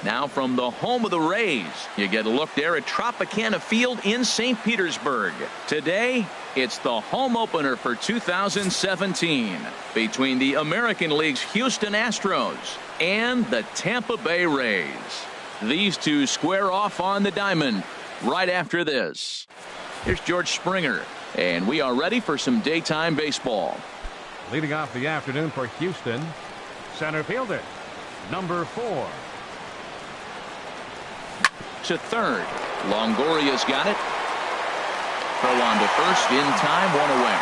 Now from the home of the Rays, you get a look there at Tropicana Field in St. Petersburg. Today, it's the home opener for 2017 between the American League's Houston Astros and the Tampa Bay Rays. These two square off on the diamond right after this. Here's George Springer, and we are ready for some daytime baseball. Leading off the afternoon for Houston, center fielder, number 4. To third. Longoria's got it. Throw on to first in time, 1 away.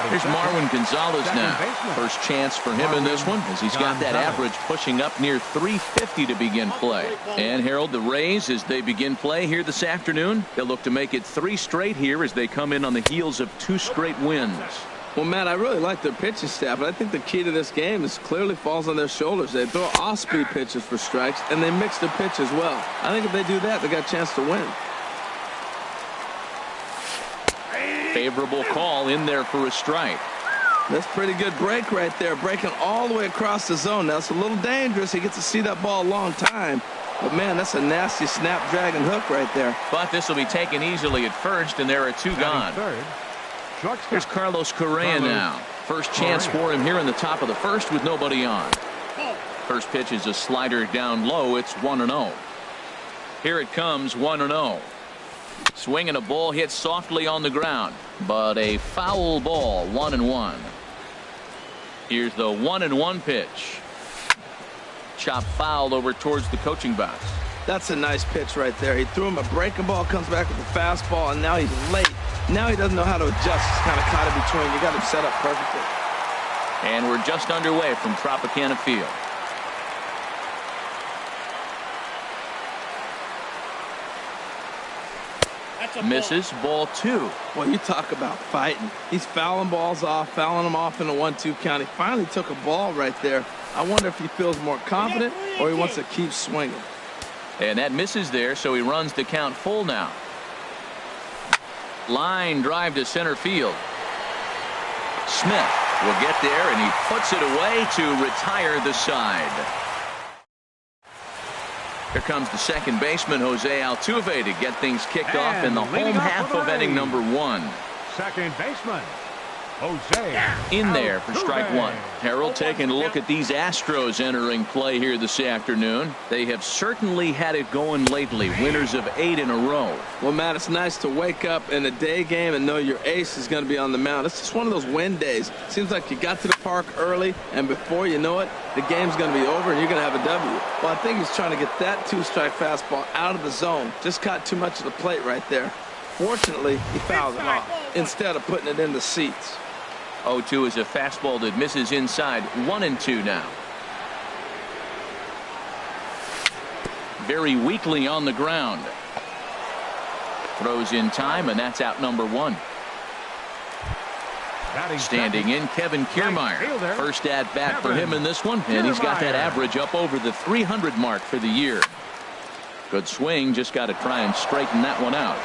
Here's Marwin Gonzalez now. First chance for him in this one, as he's got that average pushing up near 350 to begin play. And Harold, the Rays, as they begin play here this afternoon, they'll look to make it 3 straight here as they come in on the heels of 2 straight wins. Well, Matt, I really like their pitching staff, but I think the key to this game is clearly falls on their shoulders. They throw off-speed pitches for strikes, and they mix their pitch as well. I think if they do that, they got a chance to win. Favorable call in there for a strike. That's pretty good break right there, breaking all the way across the zone. Now, it's a little dangerous. He gets to see that ball a long time. But, man, that's a nasty snap-dragon hook right there. But this will be taken easily at first, and there are 2 gone. Here's Carlos Correa now. First chance for him here in the top of the first with nobody on. First pitch is a slider down low. It's 1-0. Here it comes, 1-0. Swinging a ball hit softly on the ground, but a foul ball, 1-1. Here's the 1-1 pitch. Chop foul over towards the coaching box. That's a nice pitch right there. He threw him a breaking ball, comes back with a fastball, and now he's late. Now he doesn't know how to adjust. He's kind of caught in between. You got him set up perfectly. And we're just underway from Tropicana Field. Misses, ball 2. Well, you talk about fighting. He's fouling balls off, fouling them off in a 1-2 count. He finally took a ball right there. I wonder if he feels more confident or he wants to keep swinging. And that misses there, so he runs the count full now. Line drive to center field. Smith will get there, and he puts it away to retire the side. Here comes the second baseman, Jose Altuve, to get things kicked off in the home half of inning number 1. Second baseman, Jose in there for strike Altuve. 1. Harold, taking a look at these Astros entering play here this afternoon. They have certainly had it going lately. Winners of 8 in a row. Well, Matt, it's nice to wake up in a day game and know your ace is going to be on the mound. It's just one of those win days. Seems like you got to the park early, and before you know it, the game's going to be over and you're going to have a W. Well, I think he's trying to get that 2-strike fastball out of the zone. Just caught too much of the plate right there. Fortunately, he fouled it off instead of putting it in the seats. 0-2 is a fastball that misses inside. 1-2 now. Very weakly on the ground. Throws in time, and that's out number 1. Standing in, Kevin Kiermaier. First at bat for him in this one, and he's got that average up over the 300 mark for the year. Good swing, just got to try and straighten that one out.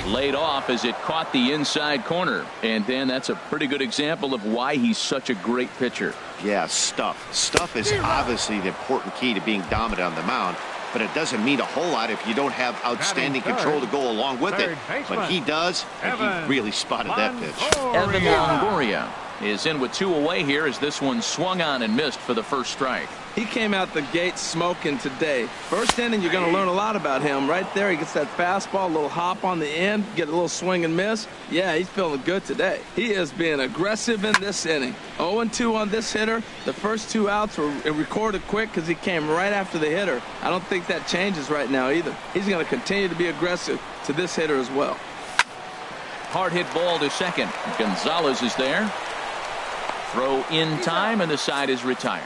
Laid off as it caught the inside corner. And Dan, that's a pretty good example of why he's such a great pitcher. Yeah, stuff. Stuff is obviously the important key to being dominant on the mound, but it doesn't mean a whole lot if you don't have outstanding control to go along with it. But he does, and he really spotted that pitch. Evan Longoria is in with 2 away here as this one swung on and missed for the first strike. He came out the gate smoking today. First inning, you're going to learn a lot about him. Right there, he gets that fastball, a little hop on the end, get a little swing and miss. Yeah, he's feeling good today. He is being aggressive in this inning. 0-2 on this hitter. The first 2 outs were recorded quick because he came right after the hitter. I don't think that changes right now either. He's going to continue to be aggressive to this hitter as well. Hard hit ball to second. Gonzalez is there. Throw in time, and the side is retired.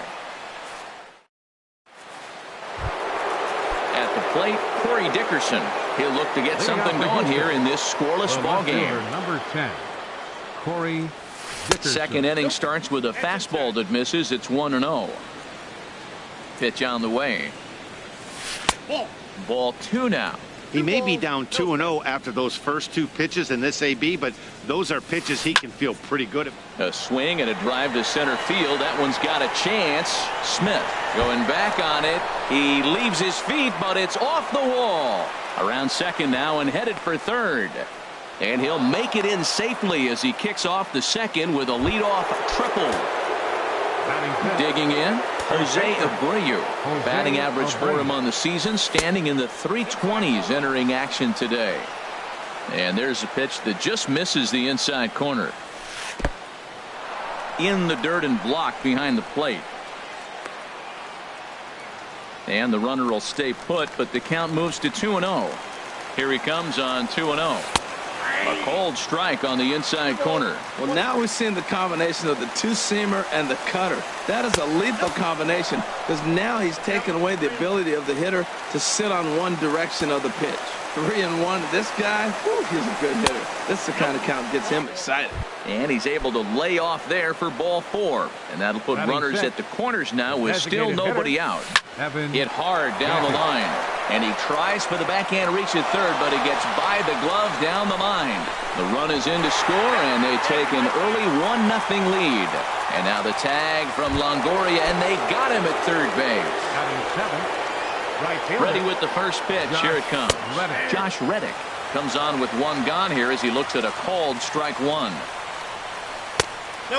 At the plate, Corey Dickerson. He'll look to get something going here in this scoreless ball game. Number 10, Corey Dickerson. Second inning starts with a fastball that misses. It's 1-0. Pitch on the way. Ball 2 now. He may be down 2-0 after those first two pitches in this AB, but those are pitches he can feel pretty good at. A swing and a drive to center field. That one's got a chance. Smith going back on it. He leaves his feet, but it's off the wall. Around second now and headed for third. And he'll make it in safely as he kicks off the second with a leadoff triple. Digging in, Jose Abreu. Batting average for him on the season, standing in the 320s entering action today. And there's a pitch that just misses the inside corner. In the dirt and blocked behind the plate. And the runner will stay put, but the count moves to 2-0. Here he comes on 2-0. A cold strike on the inside corner. Well, now we're seeing the combination of the two-seamer and the cutter. That is a lethal combination because now he's taken away the ability of the hitter to sit on one direction of the pitch. 3-1. This guy, whew, he's a good hitter. This is the kind of count that gets him excited. And he's able to lay off there for ball 4. And that'll put runners at the corners now with still nobody out. Hit hard down the line. And he tries for the backhand reach at third, but he gets by the glove down the line. The run is in to score, and they take an early 1-0 lead. And now the tag from Longoria, and they got him at third base. Ready with the first pitch. Here it comes. Josh Reddick comes on with one gone here as he looks at a called strike one.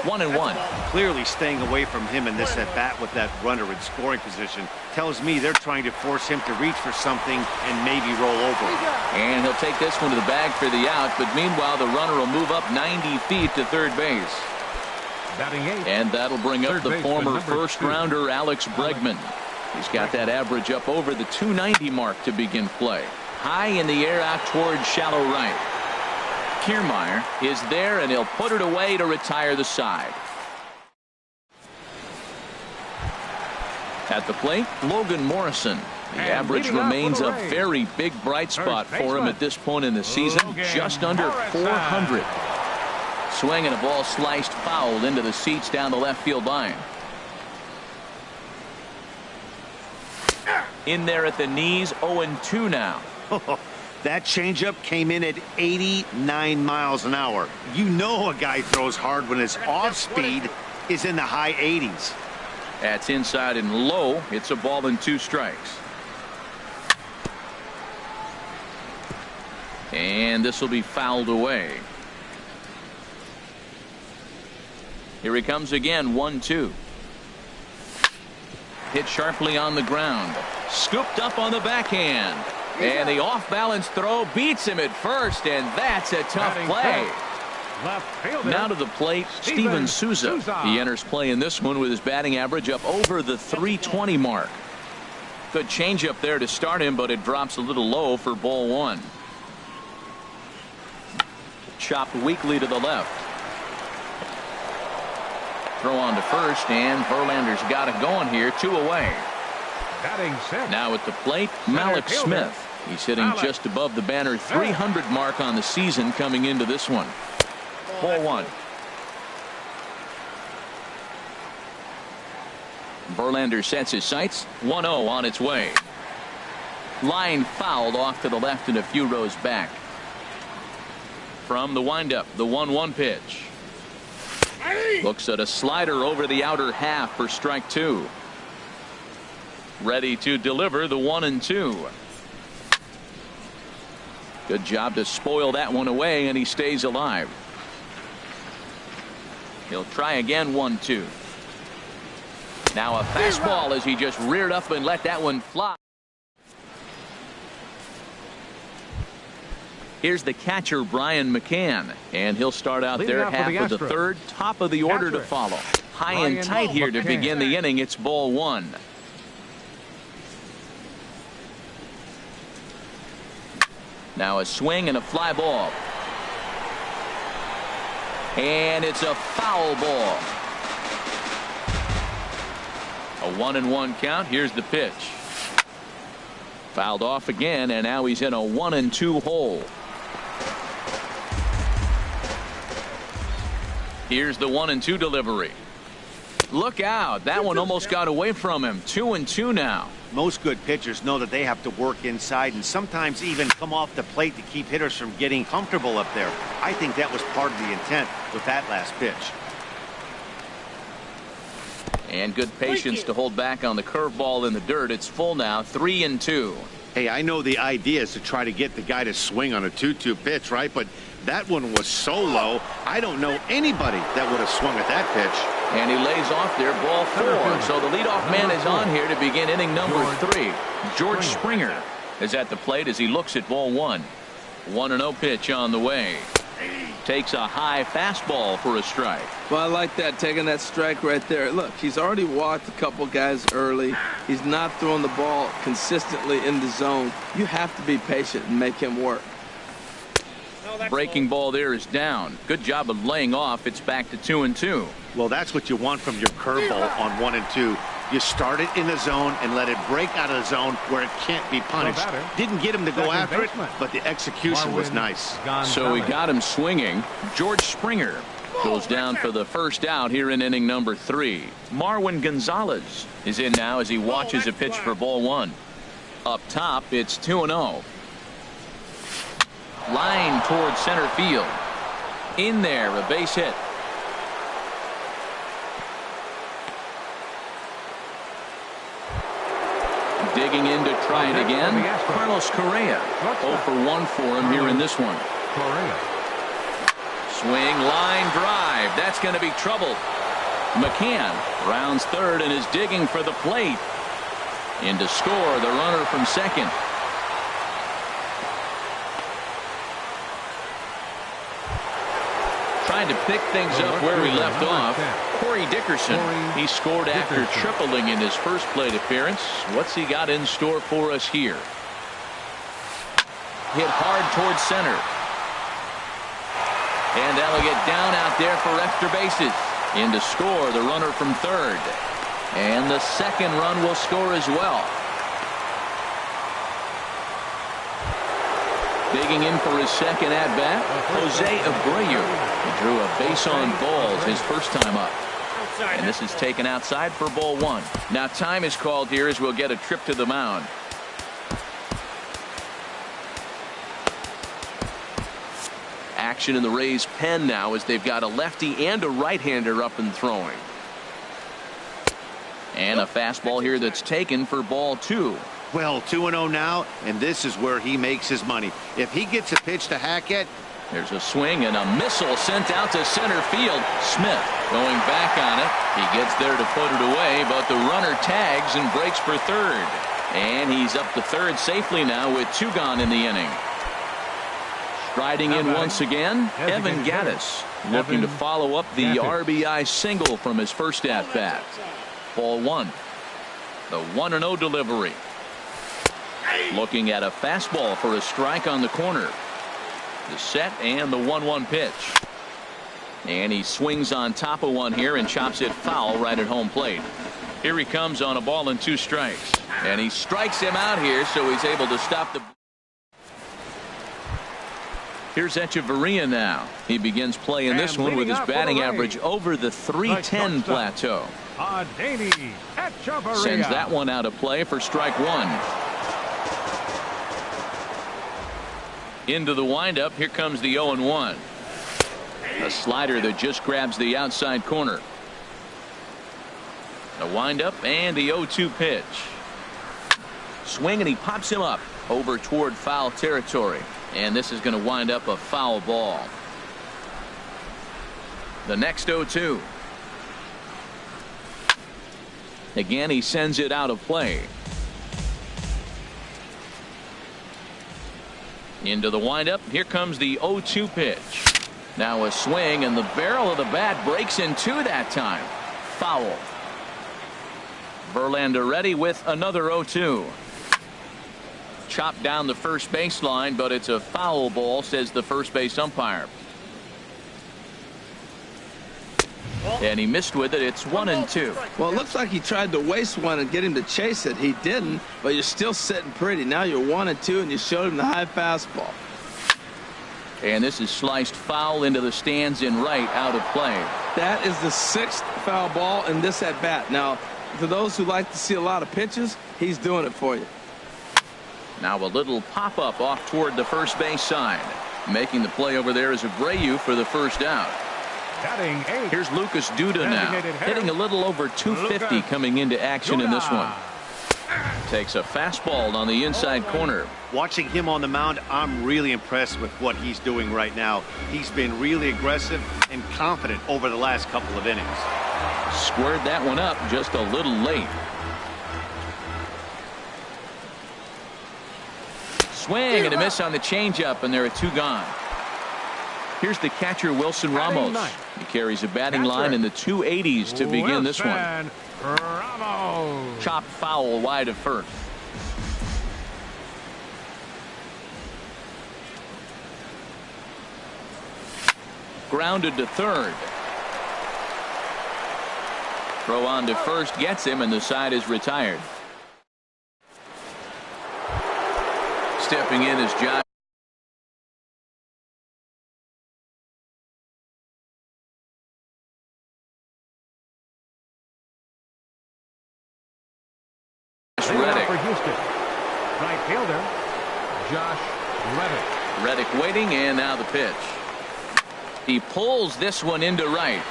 1-1. Clearly staying away from him in this at bat with that runner in scoring position tells me they're trying to force him to reach for something and maybe roll over. And he'll take this one to the bag for the out, but meanwhile the runner will move up 90 feet to third base. And that'll bring up the former first rounder Alex Bregman. He's got that average up over the 290 mark to begin play. High in the air out towards shallow right. Kiermaier is there, and he'll put it away to retire the side. At the plate, Logan Morrison. The average remains a very big bright spot for him at this point in the season, just under 400. Swing and a ball sliced foul into the seats down the left field line. In there at the knees, 0-2 now. That changeup came in at 89 miles an hour. You know a guy throws hard when his off speed is in the high 80s. That's inside and low. It's a ball and 2 strikes. And this will be fouled away. Here he comes again, 1-2. Hit sharply on the ground. Scooped up on the backhand. And the off-balance throw beats him at first, and that's a tough play. Now to the plate, Steven Souza. He enters play in this one with his batting average up over the 320 mark. Good changeup there to start him, but it drops a little low for ball 1. Chopped weakly to the left. Throw on to first, and Verlander's got it going here, 2 away. Now at the plate, Malik Smith. He's hitting just above the banner 300 mark on the season coming into this one. Ball 1. Verlander sets his sights. 1-0 on its way. Line fouled off to the left and a few rows back. From the windup, the 1-1 pitch. Looks at a slider over the outer half for strike 2. Ready to deliver the 1-2. Good job to spoil that one away, and he stays alive. He'll try again, 1-2. Now a fastball as he just reared up and let that one fly. Here's the catcher, Brian McCann, and he'll start out there half of the third, top of the order to follow. High and tight here to begin the inning. It's ball 1. Now a swing and a fly ball. And it's a foul ball. A 1-1 count. Here's the pitch. Fouled off again, and now he's in a 1-2 hole. Here's the 1-2 delivery. Look out. That one almost got away from him. 2-2 now. Most good pitchers know that they have to work inside and sometimes even come off the plate to keep hitters from getting comfortable up there. I think that was part of the intent with that last pitch. And good patience to hold back on the curveball in the dirt. It's full now, 3-2. Hey, I know the idea is to try to get the guy to swing on a 2-2 pitch, right? But that one was so low, I don't know anybody that would have swung at that pitch. And he lays off there, ball 4. So the leadoff man is on here to begin inning number 3. George Springer is at the plate as he looks at ball 1. 1-0 pitch on the way. Takes a high fastball for a strike. Well, I like that, taking that strike right there. Look, he's already walked a couple guys early. He's not throwing the ball consistently in the zone. You have to be patient and make him work. Breaking ball there is down. Good job of laying off. It's back to 2-2. Well, that's what you want from your curveball on 1 and 2. You start it in the zone and let it break out of the zone where it can't be punished. Didn't get him to go after it, but the execution was nice. So he got him swinging. George Springer goes down for the first out here in inning number 3. Marwin Gonzalez is in now as he watches a pitch for ball 1. Up top, it's 2-0. Line towards center field. In there, a base hit. Digging in to try it again. Carlos Correa. 0 for 1 for him here in this one. Swing, line drive. That's going to be trouble. McCann rounds third and is digging for the plate. In to score the runner from second. Trying to pick things up where he left off. Corey Dickerson. He scored after tripling in his first plate appearance. What's he got in store for us here? Hit hard towards center. And Elliott down out there for extra bases. In to score the runner from third. And the second run will score as well. Digging in for his second at-bat, Jose Abreu. He drew a base on balls his first time up. And this is taken outside for ball 1. Now time is called here as we'll get a trip to the mound. Action in the Rays' pen now as they've got a lefty and a right-hander up and throwing. And a fastball here that's taken for ball 2. Well, 2-0 now, and this is where he makes his money. If he gets a pitch to Hackett. There's a swing and a missile sent out to center field. Smith going back on it. He gets there to put it away, but the runner tags and breaks for third. And he's up to third safely now with 2 gone in the inning. Striding in once again, Evan Gattis looking to follow up the RBI single from his first at-bat. Ball 1. The 1-0 delivery. Looking at a fastball for a strike on the corner. The set and the 1-1 pitch. And he swings on top of one here and chops it foul right at home plate. Here he comes on a ball and 2 strikes. And he strikes him out here, so he's able to stop the. Here's Echeverria now. He begins play in this one with his batting average over the .310 plateau. Sends that one out of play for strike 1. Into the windup. Here comes the 0-1. A slider that just grabs the outside corner. The windup and the 0-2 pitch. Swing and he pops him up over toward foul territory. And this is going to wind up a foul ball. The next 0-2. Again, he sends it out of play. Into the windup. Here comes the 0-2 pitch. Now a swing and the barrel of the bat breaks in 2 that time. Foul. Verlander ready with another 0-2. Chopped down the first baseline, but it's a foul ball, says the first base umpire. And he missed with it. It's 1-2. Well, it looks like he tried to waste one and get him to chase it. He didn't, but you're still sitting pretty. Now you're 1-2, and you showed him the high fastball. And this is sliced foul into the stands in right, out of play. That is the 6th foul ball in this at bat. Now, for those who like to see a lot of pitches, He's doing it for you. Now a little pop-up off toward the first base side. Making the play over there is Abreu for the first out. Batting 8. Here's Lucas Duda now, hitting a little over 250 coming into action in this one. Takes a fastball on the inside corner. Watching him on the mound, I'm really impressed with what he's doing right now. He's been really aggressive and confident over the last couple of innings. Squared that one up just a little late. Swing and a miss on the changeup, and there are 2 gone. Here's the catcher, Wilson Ramos. He carries a batting line in the 280s to begin this one. Ramos. Chopped foul wide of first. Grounded to third. Throw on to first gets him, and the side is retired. Stepping in is Josh Reddick. For Houston. Right fielder, Josh Reddick. Reddick waiting, and now the pitch. He pulls this one into right.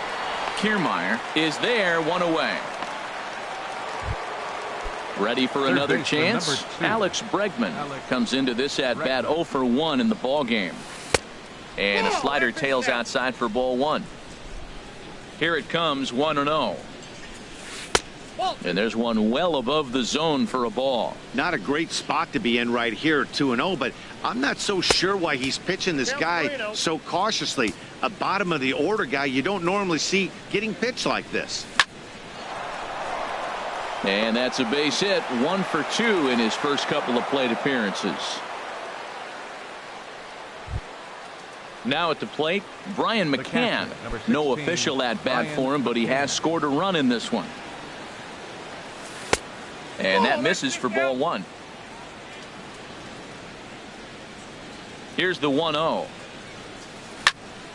Kiermaier is there, 1 away. Ready for another chance. Alex Bregman comes into this at bat 0 for 1 in the ball game. And a slider tails outside for ball 1. Here it comes, 1-0. And there's one well above the zone for a ball. Not a great spot to be in right here, 2-0, but I'm not so sure why he's pitching this guy so cautiously. A bottom of the order guy you don't normally see getting pitched like this. And that's a base hit, 1 for 2 in his first couple of plate appearances. Now at the plate, Brian McCann. No official at bat for him, but he has scored a run in this one. And that misses for ball 1. Here's the 1-0.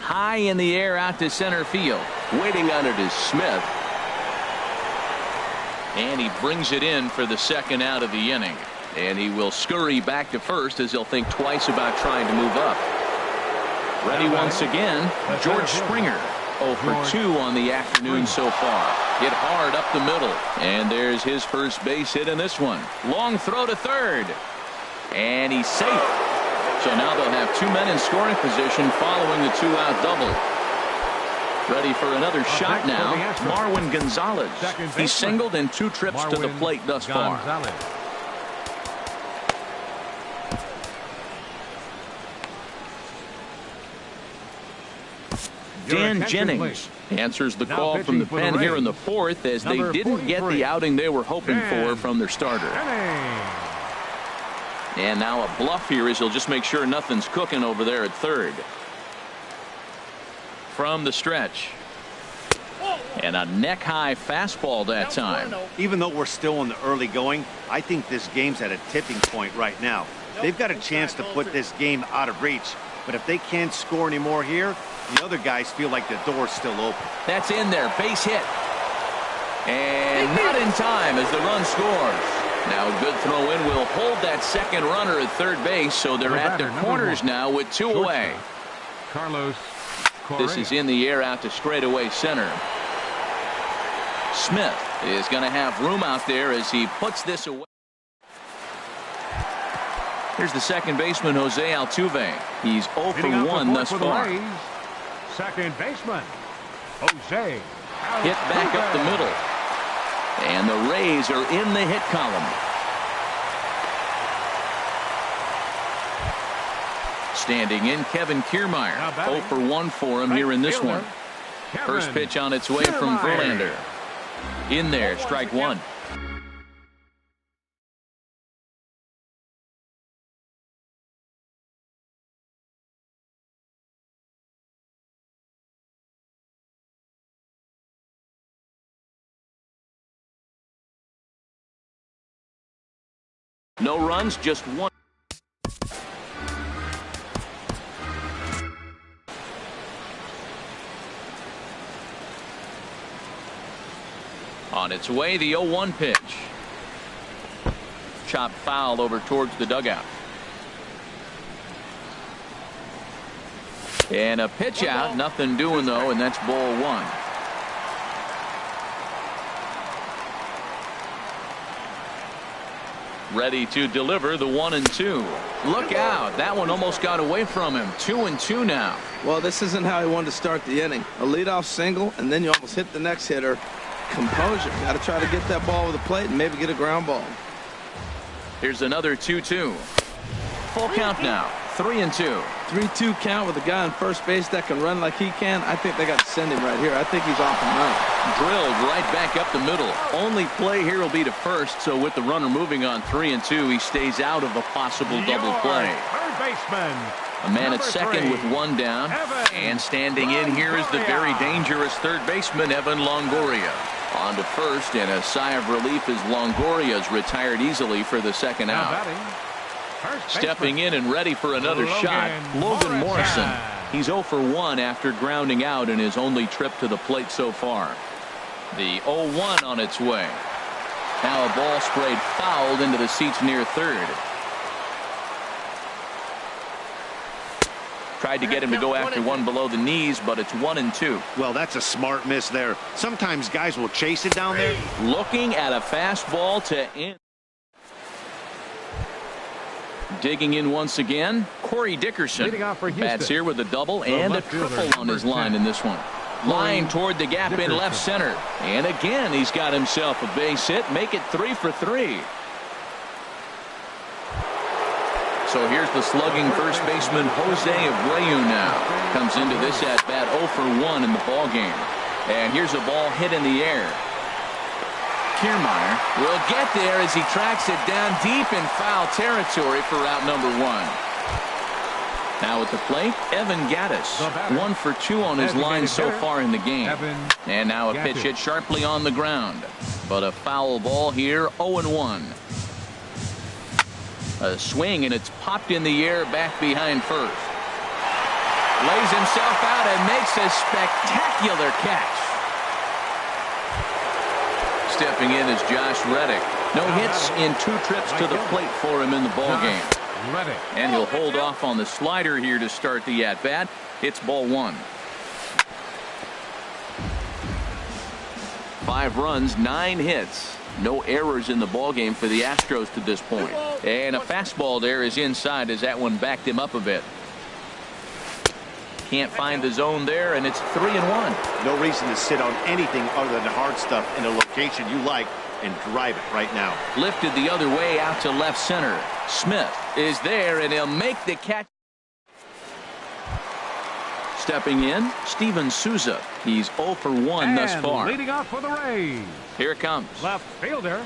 High in the air out to center field. Waiting on it is Smith. And he brings it in for the second out of the inning. And he will scurry back to first as he'll think twice about trying to move up. Ready once again, George Springer. 0 for 2 on the afternoon so far. Hit hard up the middle. And there's his first base hit in this one. Long throw to third. And he's safe. So now they'll have 2 men in scoring position following the 2-out double. Ready for another shot now. Marwin Gonzalez. He's singled in 2 trips to the plate thus far. Dan Jennings answers the call from the pen here in the 4th as they didn't get the outing they were hoping for from their starter. And now a bluff here as he'll just make sure nothing's cooking over there at third. From the stretch. And a neck-high fastball that time. Even though we're still in the early going, I think this game's at a tipping point right now. They've got a chance to put this game out of reach, but if they can't score any more here, the other guys feel like the door's still open. That's in there. Base hit. And not in time as the run scores. Now a good throw in will hold that second runner at third base, so they're at their corners now with 2 away. Carlos This is in the air out to straightaway center. Smith is going to have room out there as he puts this away. Here's the second baseman, Jose Altuve. He's 0 for 1 thus far. Second baseman, Jose. Hit back up the middle. And the Rays are in the hit column. Standing in, Kevin Kiermaier. 0 for 1 for him here in this one. First pitch on its way from Verlander. In there, strike 1. No runs, just 1. On its way, the 0-1 pitch. chop foul over towards the dugout. And a pitch out. Nothing doing, though, and that's ball one. Ready to deliver the 1-2. Look out. That one almost got away from him. 2-2 now. Well, this isn't how he wanted to start the inning. A leadoff single, and then you almost hit the next hitter. Composure. Got to try to get that ball with the plate and maybe get a ground ball. Here's another 2-2. Full count now. 3-2. 3-2 count with a guy on first base that can run like he can. I think they got to send him right here. I think he's off and running. Drilled right back up the middle. Only play here will be to first, so with the runner moving on 3-2, he stays out of a possible double play. Third baseman. A man at second with one down. And standing in here is the very dangerous third baseman, Evan Longoria. On to first, and a sigh of relief as Longoria's retired easily for the second out. Stepping in and ready for another shot, Logan Morrison. He's 0 for 1 after grounding out in his only trip to the plate so far. The 0-1 on its way. Now a ball sprayed fouled into the seats near third. Tried to get him to go after one below the knees, but it's 1-2. Well, that's a smart miss there. Sometimes guys will chase it down there. Looking at a fastball to end. Digging in once again, Corey Dickerson. Bats here with a double and a triple on his line in this one. Line toward the gap in left center. And again, he's got himself a base hit. Make it 3 for 3. So here's the slugging first baseman Jose Abreu now. Comes into this at bat 0 for 1 in the ball game. And here's a ball hit in the air. Kiermaier will get there as he tracks it down deep in foul territory for out number 1. Now at the plate, Evan Gattis. 1 for 2 on his line so far in the game. And now a pitch hit sharply on the ground. But a foul ball here, 0-1. A swing, and it's popped in the air back behind first. Lays himself out and makes a spectacular catch. Stepping in is Josh Reddick. No hits in 2 trips to the plate for him in the ballgame. And he'll hold off on the slider here to start the at-bat. It's ball 1. 5 runs, 9 hits. No errors in the ballgame for the Astros to this point. And a fastball there is inside as that one backed him up a bit. Can't find the zone there, and it's 3-1. No reason to sit on anything other than hard stuff in a location you like and drive it right now. Lifted the other way out to left center. Smith is there, and he'll make the catch. Stepping in, Steven Souza. He's 0 for 1 thus far. Leading off for the Rays. Here it comes. Left fielder,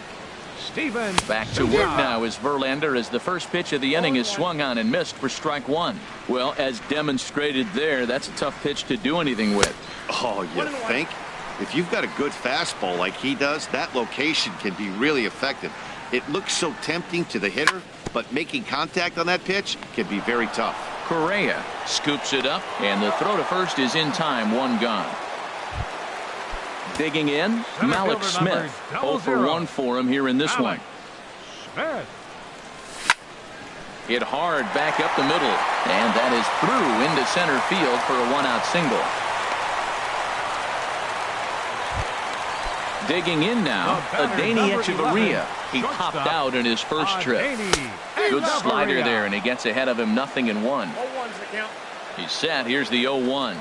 Steven Back to work now is Verlander as the first pitch of the inning is swung on and missed for strike 1. Well, as demonstrated there, that's a tough pitch to do anything with. Oh, you think? If you've got a good fastball like he does, that location can be really effective. It looks so tempting to the hitter, but making contact on that pitch can be very tough. Correa scoops it up, and the throw to first is in time. 1 gone. Digging in, Malik Smith. 0 for 1 for him here in this one. Smith. Hit hard back up the middle, and that is through into center field for a 1-out single. Digging in now, Adeiny Echeverria. He popped out in his first trip. Good slider there, and he gets ahead of him, 0-1. He's set. Here's the 0-1.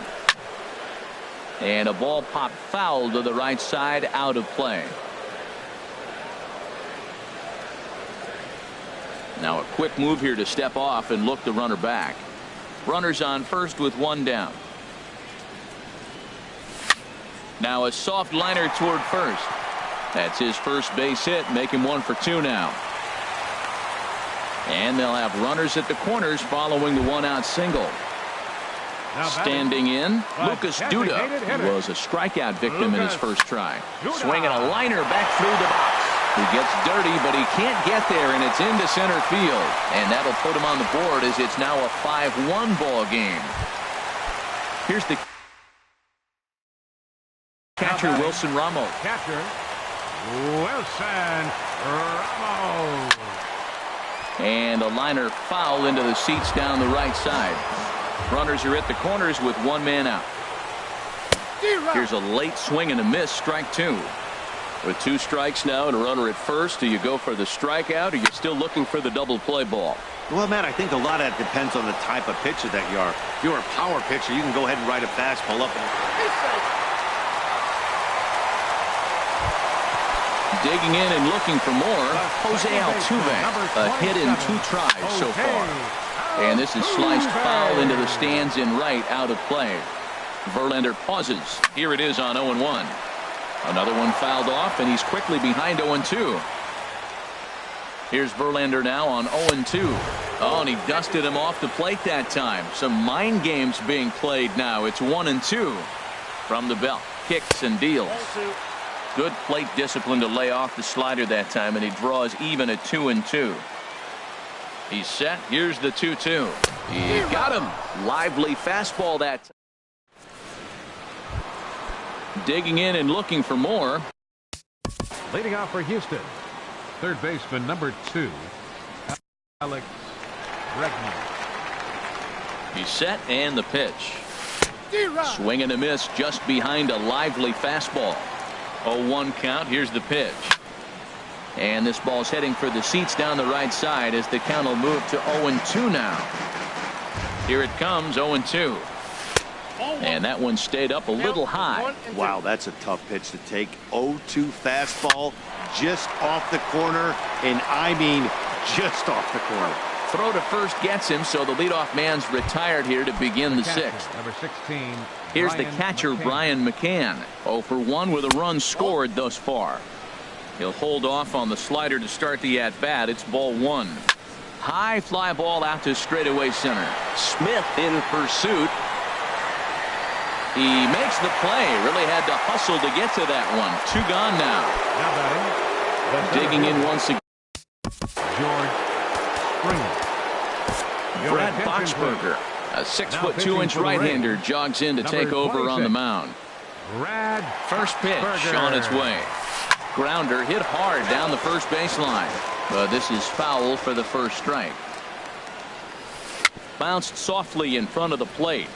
And a ball popped foul to the right side, out of play. Now a quick move here to step off and look the runner back. Runners on first with 1 down. Now a soft liner toward first. That's his first base hit, make him 1 for 2 now. And they'll have runners at the corners following the 1-out single. Standing in, Lucas Duda was a strikeout victim in his first try. Swinging a liner back through the box. He gets dirty, but he can't get there, and it's into center field. And that'll put him on the board as it's now a 5-1 ball game. Here's the catcher, Wilson Ramos. Catcher, Wilson Ramos. And a liner foul into the seats down the right side. Runners are at the corners with one man out. Here's a late swing and a miss, strike two. With two strikes now and a runner at first, do you go for the strikeout or are you still looking for the double play ball? Well, Matt, I think a lot of that depends on the type of pitcher that you are. If you're a power pitcher, you can go ahead and ride a fastball up. Digging in and looking for more, Jose Altuve. A hit in 2 tries so far. And this is sliced foul into the stands in right, out of play. Verlander pauses. Here it is on 0-1. Another one fouled off, and he's quickly behind 0-2. Here's Verlander now on 0-2. Oh, and he dusted him off the plate that time. Some mind games being played now. It's 1-2 from the belt. Kicks and deals. Good plate discipline to lay off the slider that time, and he draws even at 2-2. He's set. Here's the 2-2. He got him. Lively fastball that time. Digging in and looking for more. Leading off for Houston, third baseman number 2, Alex Bregman. He's set and the pitch. Swing and a miss just behind a lively fastball. 0-1 count. Here's the pitch. And this ball's heading for the seats down the right side as the count will move to 0-2 now. Here it comes, 0-2. And that one stayed up a little high. Wow, that's a tough pitch to take. 0-2 fastball just off the corner, and I mean just off the corner. Throw to first gets him, so the leadoff man's retired here to begin the 6th. Number 16. Here's the catcher, Brian McCann. 0 for 1 with a run scored thus far. He'll hold off on the slider to start the at-bat. It's ball 1. High fly ball out to straightaway center. Smith in pursuit. He makes the play. Really had to hustle to get to that one. 2 gone now. Digging in once again. George Springer. Brad Boxberger, a 6'2" right-hander, jogs in to take over on the mound. First pitch on its way. Grounder hit hard down the first baseline. But this is foul for the first strike. Bounced softly in front of the plate.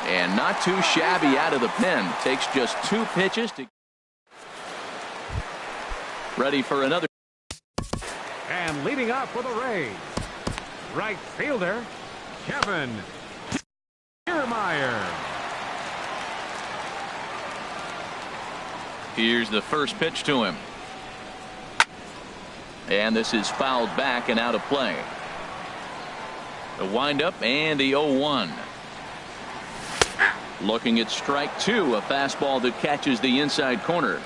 And not too shabby out of the pen. Takes just 2 pitches to. Ready for another. And leading off for the Rays, right fielder Kevin Kiermaier. Here's the first pitch to him. And this is fouled back and out of play. The windup and the 0-1. Looking at strike 2, a fastball that catches the inside corner.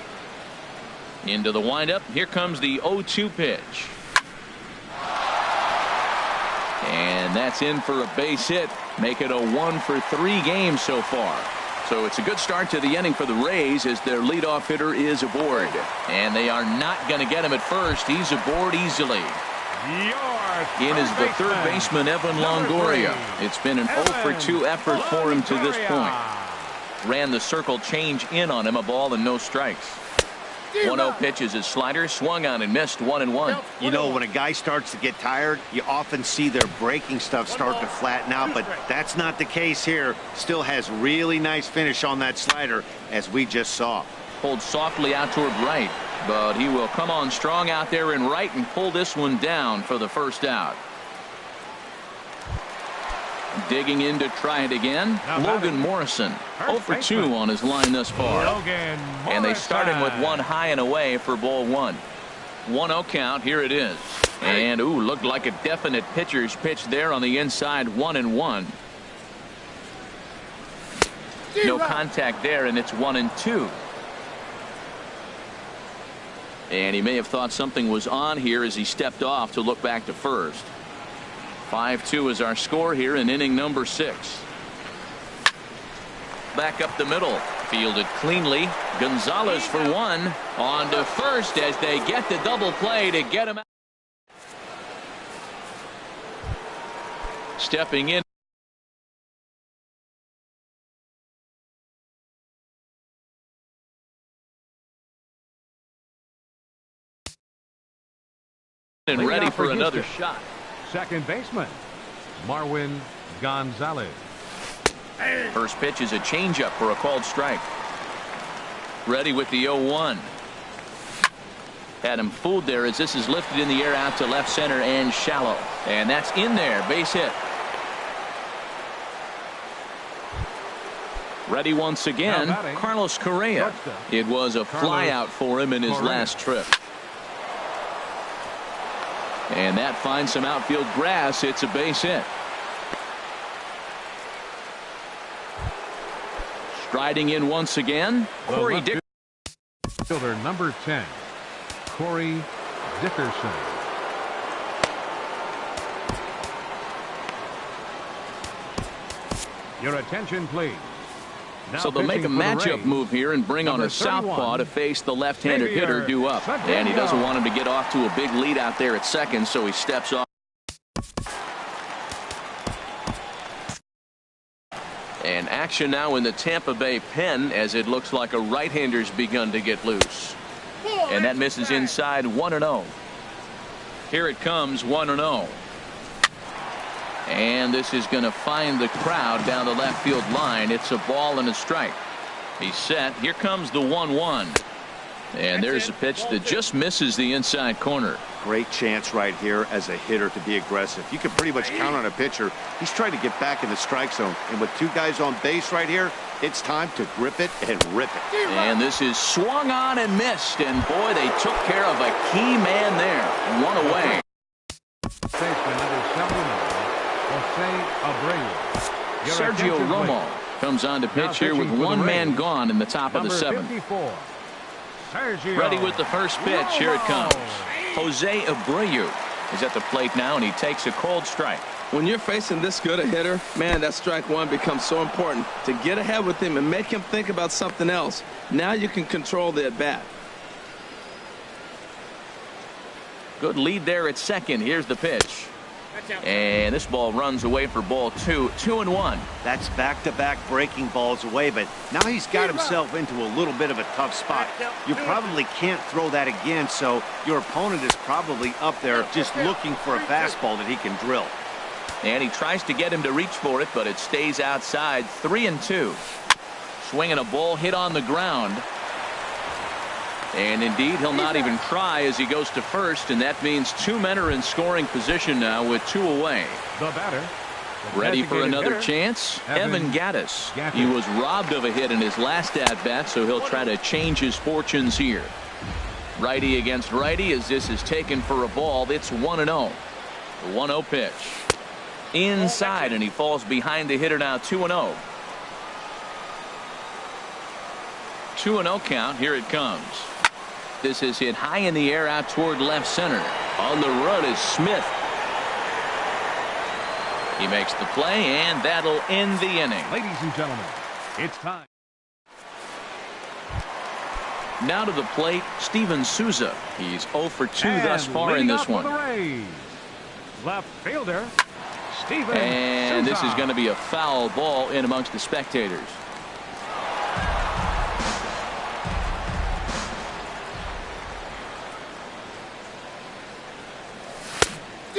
Into the windup. Here comes the 0-2 pitch. And that's in for a base hit. Make it a 1 for 3 games so far. So it's a good start to the inning for the Rays as their leadoff hitter is aboard. And they are not going to get him at first. He's aboard easily. In is the third baseman, Evan Longoria. It's been an 0 for 2 effort for him to this point. Ran the circle change in on him, a ball and no strikes. 1-0 pitch is his slider, swung on and missed, 1-1. You know, when a guy starts to get tired, you often see their breaking stuff start to flatten out, but that's not the case here. Still has really nice finish on that slider, as we just saw. Pulled softly out toward right, but he will come on strong out there in right and pull this one down for the first out. Digging in to try it again, Logan Morrison. 0 for 2 on his line thus far. And they start him with one high and away for ball 1. 1-0 count. Here it is. And ooh, looked like a definite pitcher's pitch there on the inside. 1-1. No contact there, and it's 1-2. And he may have thought something was on here as he stepped off to look back to first. 5-2 is our score here in inning number 6. Back up the middle. Fielded cleanly. Gonzalez for 1. On to first as they get the double play to get him out. Stepping in. And ready for another shot. Second baseman, Marwin Gonzalez. First pitch is a changeup for a called strike. Ready with the 0-1. Had him fooled there as this is lifted in the air out to left center and shallow. And that's in there. Base hit. Ready once again, Carlos Correa. It was a flyout for him in his last trip. And that finds some outfield grass. It's a base hit. Striding in once again, Corey Dickerson. Fielder number 10, Corey Dickerson. Your attention, please. Now so they'll make a matchup move here and bring on a southpaw to face the left-handed hitter due up. And he doesn't want him to get off to a big lead out there at second, so he steps off. And action now in the Tampa Bay pen as it looks like a right-hander's begun to get loose. And that misses inside 1-0. Here it comes, 1-0. And this is going to find the crowd down the left field line. It's a ball and a strike. He's set. Here comes the 1-1. And there's a pitch that just misses the inside corner. Great chance right here as a hitter to be aggressive. You can pretty much count on a pitcher. He's trying to get back in the strike zone. And with two guys on base right here, it's time to grip it and rip it. And this is swung on and missed. And boy, they took care of a key man there. One away. Sergio Romo comes on to pitch here with one man gone in the top of the seventh. Ready with the first pitch. Here it comes. Jose Abreu is at the plate now, and he takes a cold strike. When you're facing this good a hitter, man, that strike one becomes so important to get ahead with him and make him think about something else. Now you can control the at bat. Good lead there at second. Here's the pitch. And this ball runs away for ball 2. 2-1. That's back-to-back breaking balls away, but now he's got himself into a little bit of a tough spot. You probably can't throw that again, so your opponent is probably up there just looking for a fastball that he can drill. And he tries to get him to reach for it, but it stays outside. 3-2. Swinging a ball hit on the ground. And indeed, he'll not even try as he goes to first, and that means two men are in scoring position now with two away. The batter. Ready for another chance? Evan Gattis. He was robbed of a hit in his last at-bat, so he'll try to change his fortunes here. Righty against righty as this is taken for a ball. It's 1-0. The 1-0 pitch. Inside, and he falls behind the hitter now. 2-0. 2-0 count. Here it comes. This is hit high in the air out toward left center. On the run is Smith. He makes the play, and that'll end the inning. Ladies and gentlemen, it's time. Now to the plate, Steven Souza. He's 0 for 2 thus far in this one. Left fielder, Steven And Souza. this is going to be a foul ball in amongst the spectators.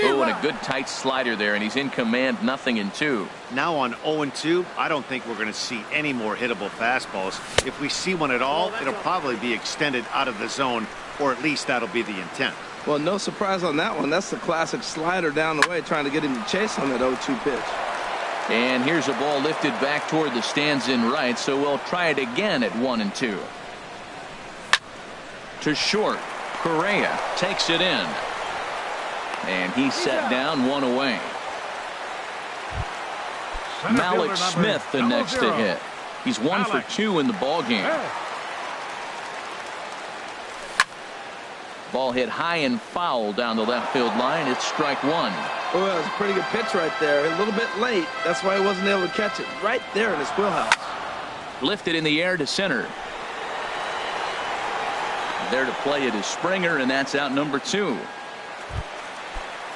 Oh, and a good tight slider there, and he's in command. 0-2. Now on 0-2, I don't think we're going to see any more hittable fastballs. If we see one at all, it'll probably be extended out of the zone, or at least that'll be the intent. Well, no surprise on that one. That's the classic slider down the way, trying to get him to chase on that 0-2 pitch. And here's a ball lifted back toward the stands in right, so we'll try it again at 1-2. To short, Correa takes it in. And he's set down, one away. Malik Smith the next to hit. He's 1 for 2 in the ball game. Ball hit high and foul down the left field line. It's strike one. Oh, that was a pretty good pitch right there. A little bit late. That's why he wasn't able to catch it right there in his wheelhouse. Lifted in the air to center. There to play it is Springer, and that's out number 2.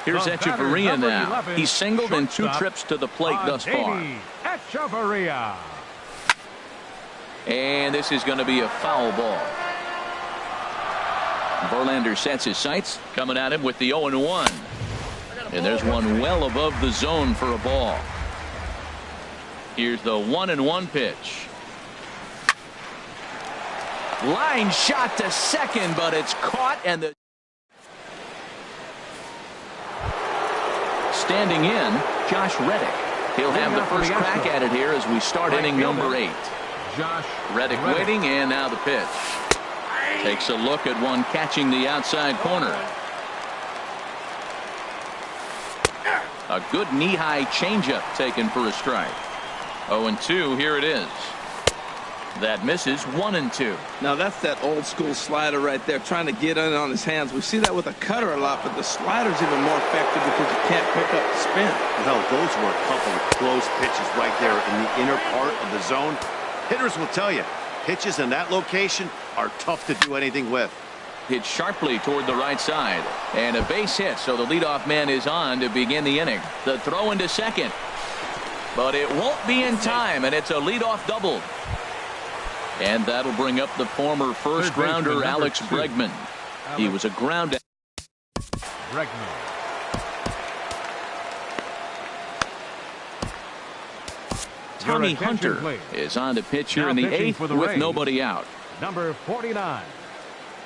Here's Echeverria now. He's singled in 2 trips to the plate thus far. Echeverria. And this is going to be a foul ball. Verlander sets his sights, coming at him with the 0-1. And there's one well above the zone for a ball. Here's the 1-1 pitch. Line shot to second, but it's caught, and the standing in, Josh Reddick. He'll have the first crack at it here as we start inning number 8. Reddick waiting, and now the pitch. Takes a look at one catching the outside corner. A good knee-high changeup taken for a strike. 0-2, here it is. That misses. 1-2. Now that's that old school slider right there, trying to get in on his hands. We see that with a cutter a lot, but the slider's even more effective because you can't pick up the spin. Well, those were a couple of close pitches right there in the inner part of the zone. Hitters will tell you, pitches in that location are tough to do anything with. Hit sharply toward the right side, and a base hit, so the leadoff man is on to begin the inning. The throw into second, but it won't be in time, and it's a leadoff double. And that'll bring up the former first-rounder Alex Bregman. He was a ground. Bregman. Tommy Hunter is on to pitch here in the 8th with nobody out. Number 49.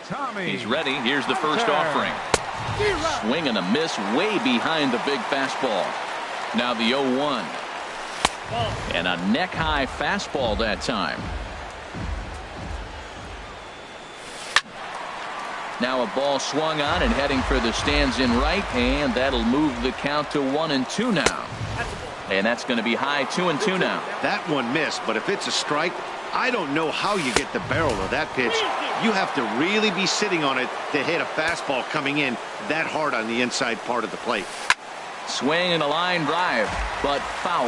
Tommy. He's ready. Here's the first offering. Swing and a miss way behind the big fastball. Now the 0-1. And a neck-high fastball that time. Now a ball swung on and heading for the stands in right, and that'll move the count to 1-2 now. And that's going to be high. 2-2 now. That one missed, but if it's a strike, I don't know how you get the barrel of that pitch. You have to really be sitting on it to hit a fastball coming in that hard on the inside part of the plate. Swing and a line drive, but foul.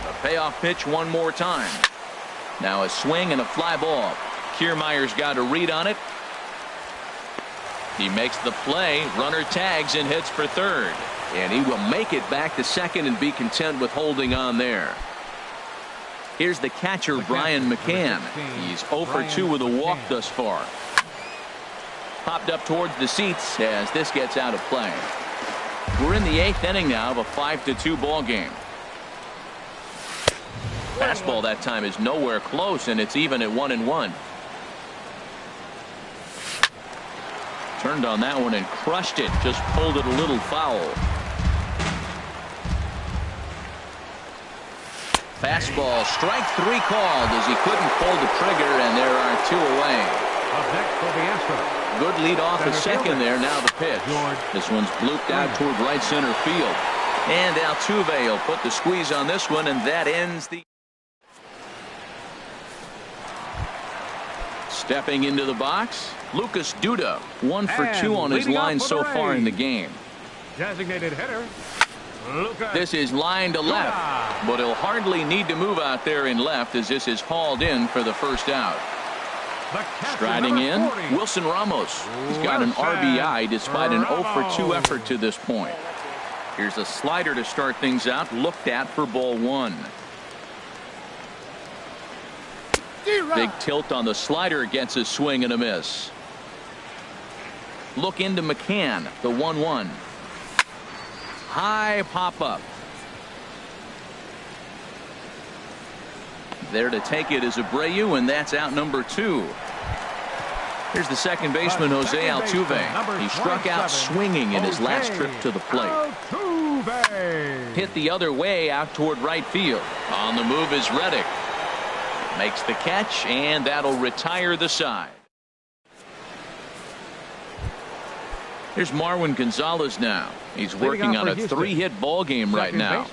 A payoff pitch one more time. Now a swing and a fly ball. Kiermaier's got a read on it. He makes the play. Runner tags and hits for third. And he will make it back to second and be content with holding on there. Here's the catcher, Brian McCann. He's 0 for 2 with a walk thus far. Popped up towards the seats as this gets out of play. We're in the 8th inning now of a 5-2 ball game. Fastball that time is nowhere close, and it's even at 1-1. Turned on that one and crushed it. Just pulled it a little foul. Fastball, strike 3 called as he couldn't pull the trigger, and there are 2 away. Up next will be Astro. Good lead off at second there. Now the pitch. This one's blooped out toward right center field. And Altuve will put the squeeze on this one, and that ends the. Stepping into the box, Lucas Duda. 1 for 2 on his line so far in the game. Designated hitter. This is line to left, but he'll hardly need to move out there in left as this is hauled in for the first out. Striding in, Wilson Ramos. He's got an RBI despite an 0 for 2 effort to this point. Here's a slider to start things out, looked at for ball 1. Big tilt on the slider, gets a swing and a miss. Look into McCann, the 1-1. High pop-up. There to take it is Abreu, and that's out number 2. Here's the second baseman, Jose Altuve. He struck out swinging in his last trip to the plate. Hit the other way out toward right field. On the move is Reddick. Makes the catch, and that'll retire the side. Here's Marwin Gonzalez now. He's working on a 3-hit ball game right now.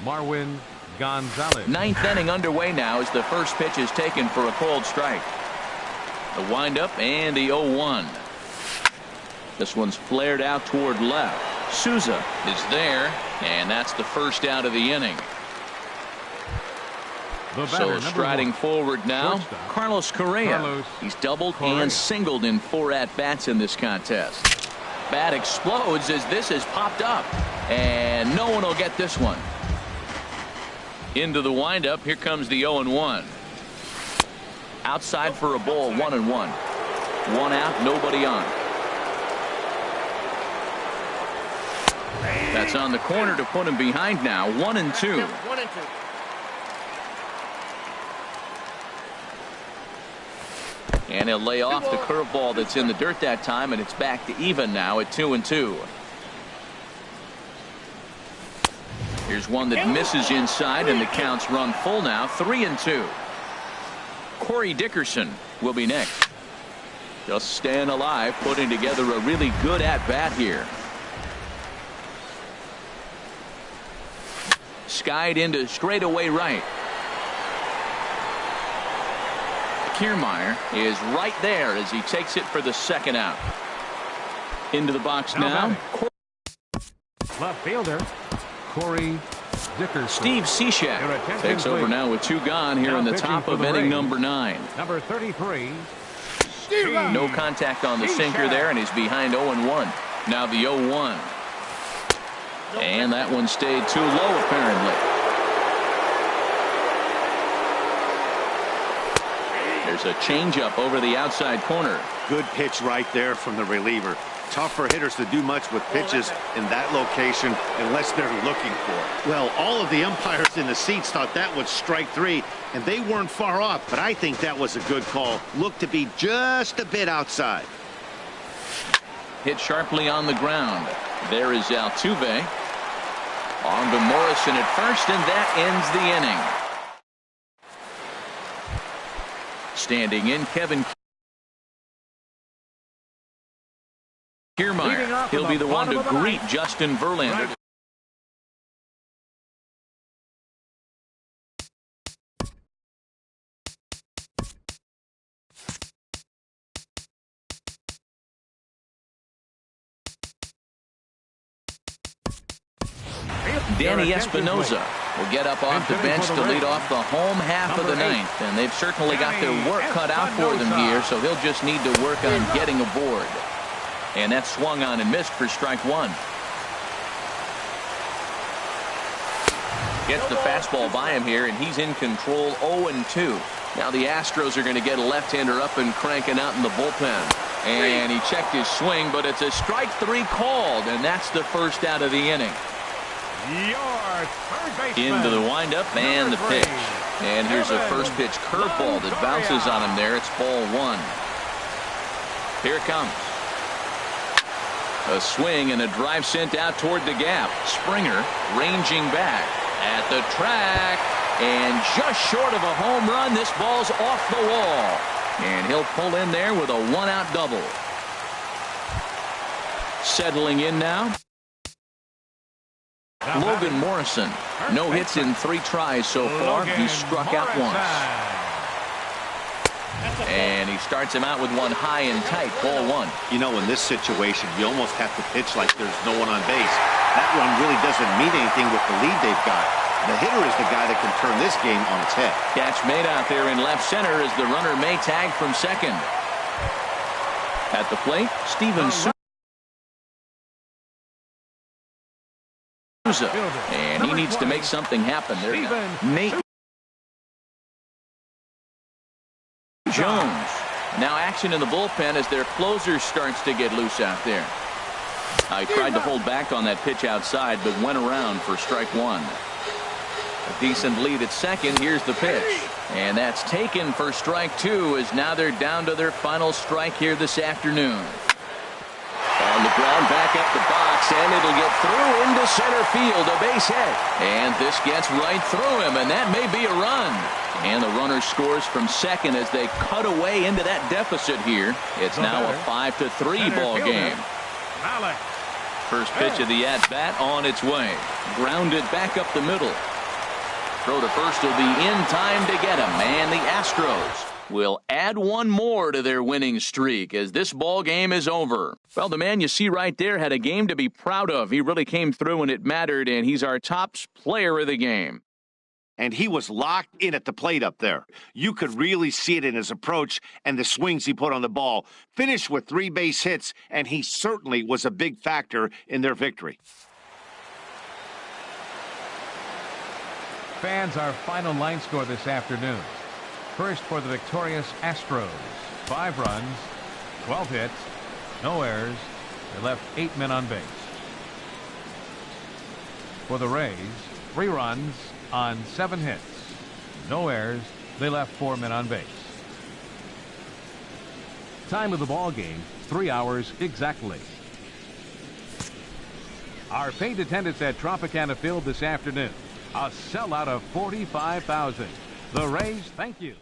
Marwin Gonzalez. 9th inning underway now as the first pitch is taken for a called strike. The windup and the 0-1. This one's flared out toward left. Souza is there, and that's the first out of the inning. So striding forward now, Carlos Correa. He's doubled and singled in 4 at-bats in this contest. Bat explodes as this is popped up, and no one will get this one. Into the windup, here comes the 0-1. Outside for a ball, 1-1. 1 out, nobody on. That's on the corner to put him behind now. 1-2. And he'll lay off the curveball that's in the dirt that time, and it's back to even now at 2-2. Here's one that misses inside, and the count's run full now. 3-2. Corey Dickerson will be next. Just staying alive, putting together a really good at-bat here. Skied into straightaway right. Kiermaier is right there as he takes it for the 2nd out. Into the box now. Left fielder, Corey Dickerson. Steve Cishek takes over now with 2 gone here in the top of inning number 9. Number 33. No contact on the sinker there, and he's behind 0-1. Now the 0-1. And that one stayed too low, apparently. There's a changeup over the outside corner. Good pitch right there from the reliever. Tough for hitters to do much with pitches in that location unless they're looking for it. Well, all of the umpires in the seats thought that was strike 3, and they weren't far off, but I think that was a good call. Looked to be just a bit outside. Hit sharply on the ground. There is Altuve. On to Morrison at first, and that ends the inning. Standing in, Kevin Kiermaier. He'll be the one to greet Justin Verlander. Danny Espinosa will get up off the bench to lead off the home half of the 9th. And they've certainly got their work cut out for them here, so he'll just need to work on getting aboard. And that swung on and missed for strike 1. Gets the fastball by him here, and he's in control. 0-2. Now the Astros are going to get a left-hander up and cranking out in the bullpen. And he checked his swing, but it's a strike 3 called, and that's the first out of the inning. Into the windup and the pitch. And here's a first pitch curveball that bounces on him there. It's ball 1. Here it comes. A swing and a drive sent out toward the gap. Springer ranging back at the track. And just short of a home run, this ball's off the wall. And he'll pull in there with a 1-out double. Settling in now, Logan Morrison. No hits in 3 tries so far. He struck out once. And he starts him out with one high and tight. Ball 1. You know, in this situation, you almost have to pitch like there's no one on base. That run really doesn't mean anything with the lead they've got. The hitter is the guy that can turn this game on its head. Catch made out there in left center as the runner may tag from second. At the plate, Steven Souza. And he needs to make something happen there. Nate Jones. Now action in the bullpen as their closer starts to get loose out there. He tried to hold back on that pitch outside, but went around for strike 1. A decent lead at second. Here's the pitch. And that's taken for strike 2 as now they're down to their final strike here this afternoon. On the ground, back up the box, and it'll get through into center field, a base hit. And this gets right through him, and that may be a run. And the runner scores from second as they cut away into that deficit here. It's now a 5-3 ball game. First pitch of the at-bat on its way. Grounded back up the middle. Throw to first will be in time to get him. And the Astros will add one more to their winning streak as this ball game is over. Well, the man you see right there had a game to be proud of. He really came through and it mattered, and he's our top player of the game. And he was locked in at the plate up there. You could really see it in his approach and the swings he put on the ball. Finished with 3 base hits, and he certainly was a big factor in their victory. Fans, our final line score this afternoon. First for the victorious Astros, 5 runs, 12 hits, no errors. They left 8 men on base. For the Rays, 3 runs on 7 hits, no errors. They left 4 men on base. Time of the ball game, 3 hours exactly. Our paid attendance at Tropicana Field this afternoon, a sellout of 45,000. The Rays, thank you.